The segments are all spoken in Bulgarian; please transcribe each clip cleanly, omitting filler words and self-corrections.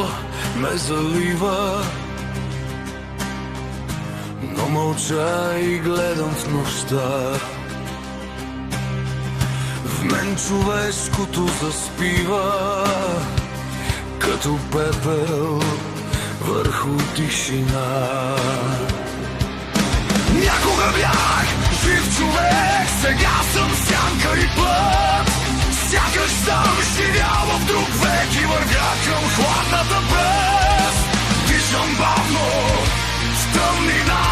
злоба ме залива, но мълча и гледам в нощта. В мен човешкото заспива, като пепел върху тишина. Някога бях жив човек, сега съм сянка и път. Сякаш съм живял в друг век и вървя към хладната пръст. Дишам бавно в тъмнина,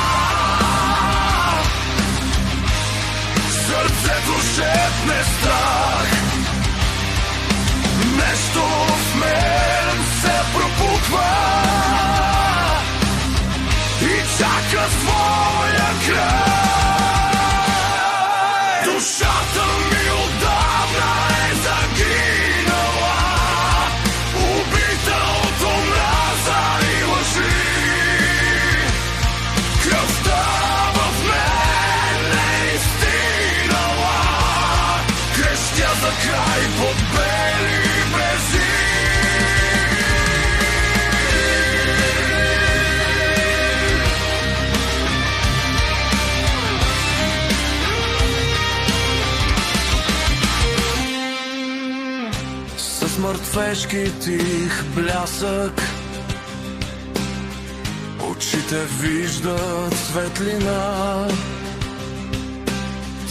сърцето шепне страх. Нещо в мен се пропуква и чака своя край. Душата ми отдавна е загинала, убита от омраза и лъжи. Кръвта в мен е изстинала, крещя за край под бели брези. С мъртвешки тих блясък очите виждат светлина.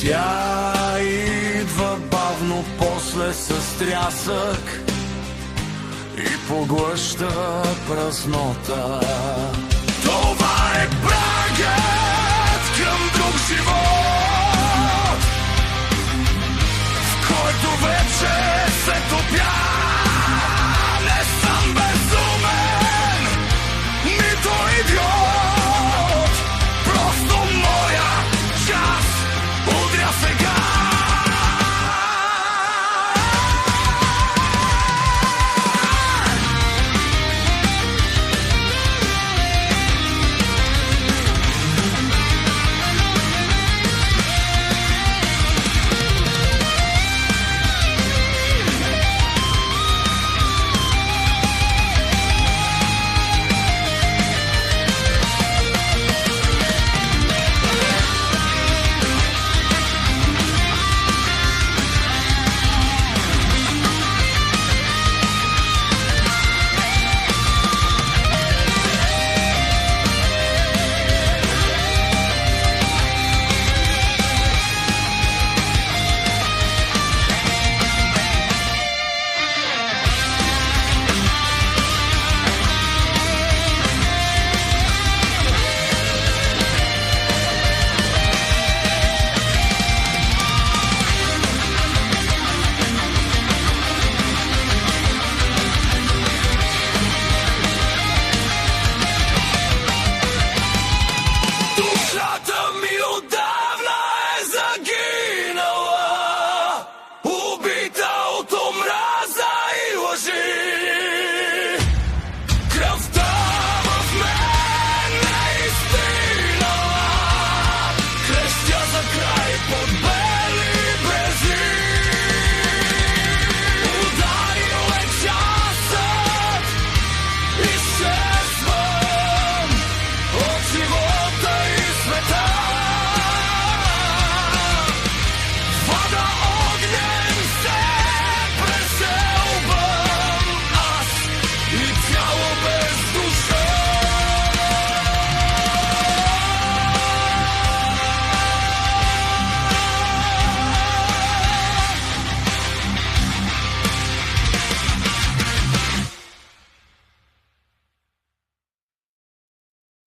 Тя идва бавно, после с трясък и поглъща празнота. Това е прагът към друг живот.